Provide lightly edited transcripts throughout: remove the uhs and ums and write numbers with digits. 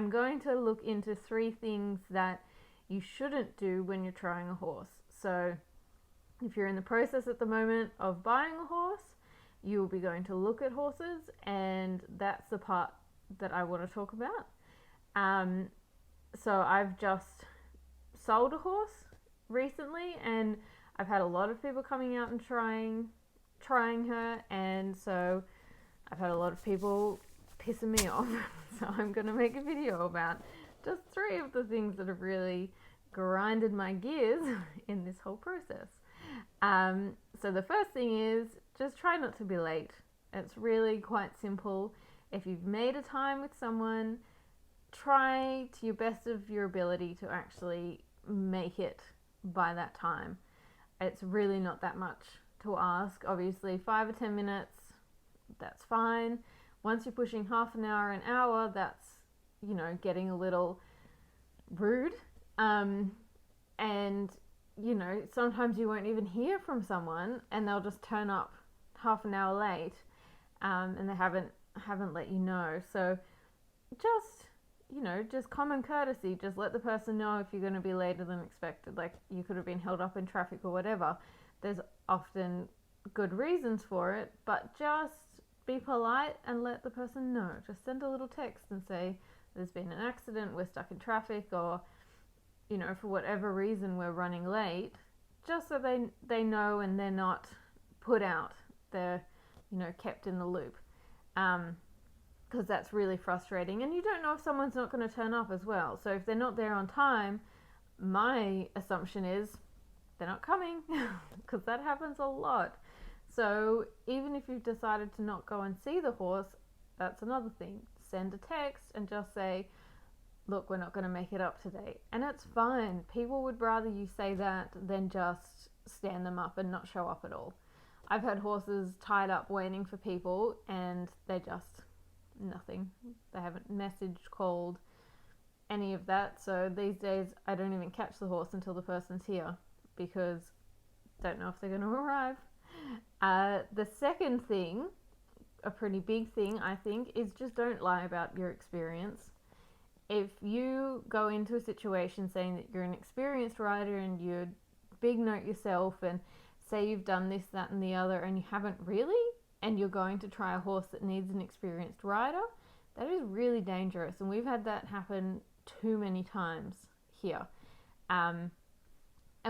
I'm going to look into 3 things that you shouldn't do when you're trying a horse. So if you're in the process at the moment of buying a horse, you'll be going to look at horses, and that's the part that I want to talk about. So I've just sold a horse recently, and I've had a lot of people coming out and trying her, and so I've had a lot of people pissing me off. So I'm going to make a video about just 3 of the things that have really grinded my gears in this whole process. So the first thing is just try not to be late. It's really quite simple. If you've made a time with someone, try to your best of your ability to actually make it by that time. It's really not that much to ask. Obviously 5 or 10 minutes, that's fine. Once you're pushing half an hour, that's, getting a little rude. And sometimes you won't even hear from someone, and they'll just turn up half an hour late, and they haven't let you know. So just common courtesy, just let the person know if you're going to be later than expected. Like, you could have been held up in traffic or whatever. There's often good reasons for it, but just be polite and let the person know. Just send a little text and say, there's been an accident, we're stuck in traffic, or for whatever reason we're running late, just so they know and they're not put out. They're, kept in the loop. Because that's really frustrating. And you don't know if someone's not going to turn up as well. So if they're not there on time, my assumption is they're not coming, because that happens a lot. So even if you've decided to not go and see the horse, that's another thing. Send a text and just say, look, we're not going to make it up today. And it's fine. People would rather you say that than just stand them up and not show up at all. I've had horses tied up waiting for people, and they just nothing. They haven't messaged, called, any of that. So these days I don't even catch the horse until the person's here, because I don't know if they're going to arrive. The second thing, a pretty big thing I think, is just don't lie about your experience. If you go into a situation saying that you're an experienced rider and you big note yourself and say you've done this, that and the other, and you haven't really, and you're going to try a horse that needs an experienced rider, that is really dangerous. And we've had that happen too many times here. And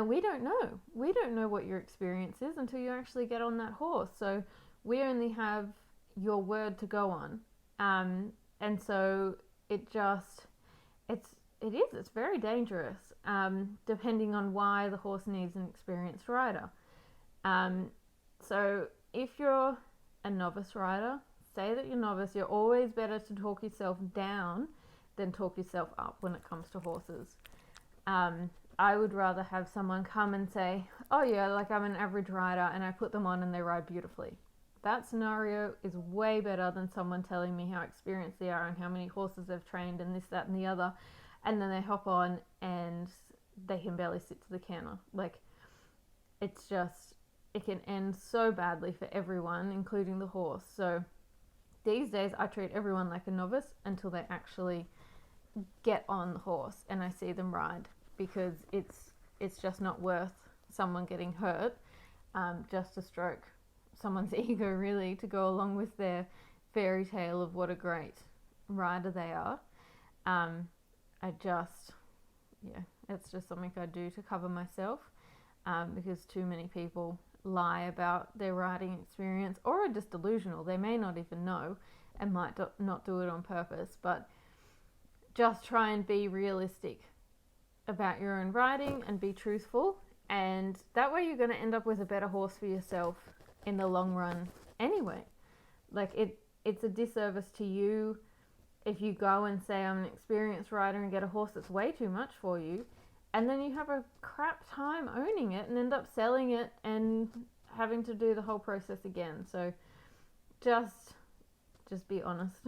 we don't know. We don't know what your experience is until you actually get on that horse. So we only have your word to go on. And so it's very dangerous, depending on why the horse needs an experienced rider. So if you're a novice rider, say that you're novice. You're always better to talk yourself down than talk yourself up when it comes to horses. I would rather have someone come and say, oh yeah, like I'm an average rider, and I put them on and they ride beautifully. That scenario is way better than someone telling me how experienced they are and how many horses they've trained and this, that and the other, and then they hop on and they can barely sit to the canter. Like, it can end so badly for everyone, including the horse. So these days I treat everyone like a novice until they actually get on the horse and I see them ride, because it's just not worth someone getting hurt just to stroke someone's ego, really, to go along with their fairy tale of what a great rider they are. It's just something I do to cover myself, because too many people lie about their riding experience, or are just delusional. They may not even know and might not do it on purpose, but just try and be realistic about your own riding and be truthful, and that way you're going to end up with a better horse for yourself in the long run anyway. Like, it's a disservice to you if you go and say I'm an experienced rider and get a horse that's way too much for you, and then you have a crap time owning it and end up selling it and having to do the whole process again. So just be honest.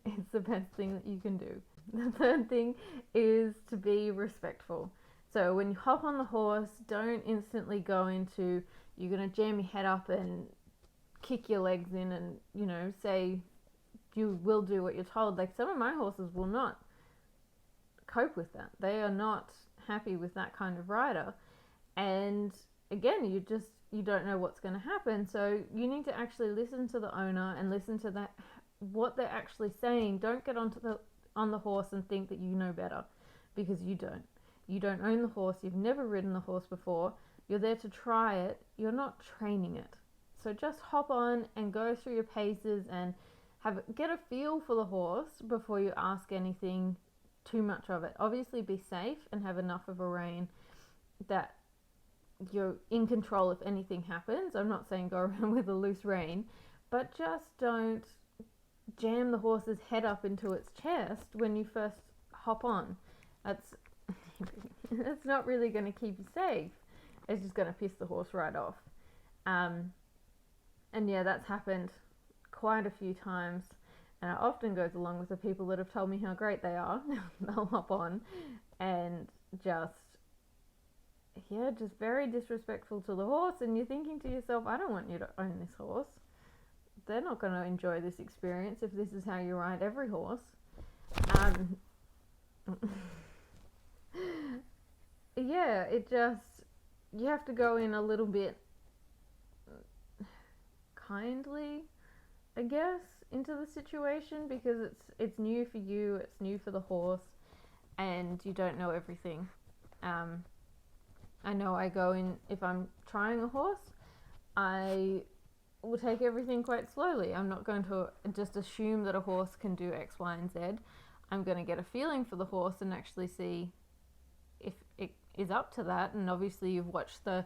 It's the best thing that you can do. The third thing is to be respectful. So when you hop on the horse, don't instantly go into, you're going to jam your head up and kick your legs in and, say you will do what you're told. Like, some of my horses will not cope with that. They are not happy with that kind of rider. And again, you don't know what's going to happen. So you need to actually listen to the owner and listen to that, what they're actually saying. Don't get on the horse and think that you know better, because you don't. You don't own the horse. You've never ridden the horse before. You're there to try it. You're not training it. So just hop on and go through your paces and get a feel for the horse before you ask anything too much of it. Obviously be safe and have enough of a rein that you're in control if anything happens. I'm not saying go around with a loose rein, but just don't jam the horse's head up into its chest when you first hop on. That's not really going to keep you safe. It's just going to piss the horse right off. And yeah, that's happened quite a few times, and it often goes along with the people that have told me how great they are. They'll hop on and just very disrespectful to the horse, and you're thinking to yourself, I don't want you to own this horse. They're not going to enjoy this experience if this is how you ride every horse. Yeah, you have to go in a little bit kindly, I guess, into the situation, because it's new for you, it's new for the horse, and you don't know everything. I know I go in, if I'm trying a horse, I will take everything quite slowly. I'm not going to just assume that a horse can do X, Y, and Z. I'm going to get a feeling for the horse and actually see if it is up to that. And obviously you've watched the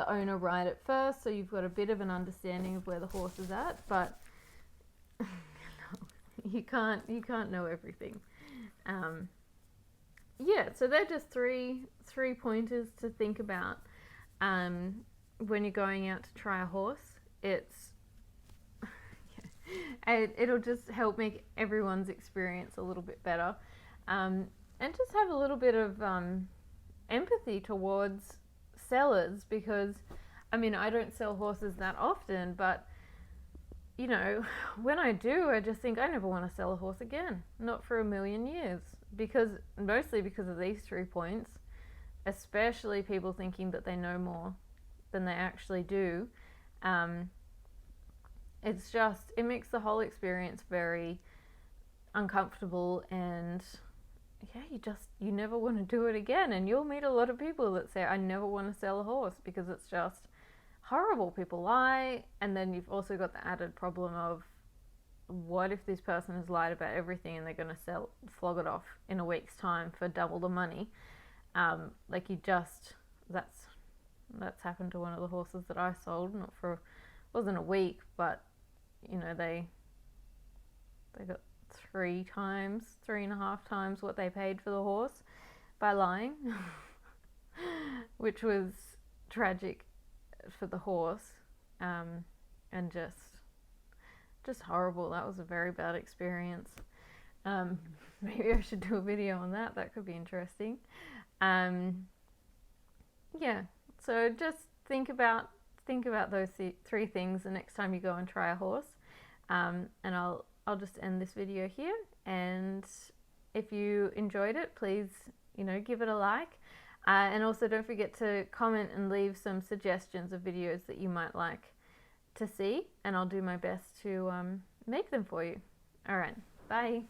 owner ride it first, so you've got a bit of an understanding of where the horse is at, but you can't know everything. Yeah, so they're just three pointers to think about when you're going out to try a horse. It'll just help make everyone's experience a little bit better, and just have a little bit of empathy towards sellers, because I mean, I don't sell horses that often, but you know, when I do, I just think I never want to sell a horse again, not for a million years, mostly because of these 3 points, especially people thinking that they know more than they actually do. It makes the whole experience very uncomfortable, and yeah, you never want to do it again. And you'll meet a lot of people that say, I never want to sell a horse, because it's just horrible. People lie, and then you've also got the added problem of, what if this person has lied about everything and they're going to flog it off in a week's time for double the money? That's happened to one of the horses that I sold. Wasn't a week, but you know, they got 3.5 times what they paid for the horse by lying, which was tragic for the horse, and just horrible. That was a very bad experience. Maybe I should do a video on that. That could be interesting. Yeah, so just think about those 3 things the next time you go and try a horse. And I'll just end this video here. And if you enjoyed it, please, give it a like. And also don't forget to comment and leave some suggestions of videos that you might like to see, and I'll do my best to make them for you. All right, bye.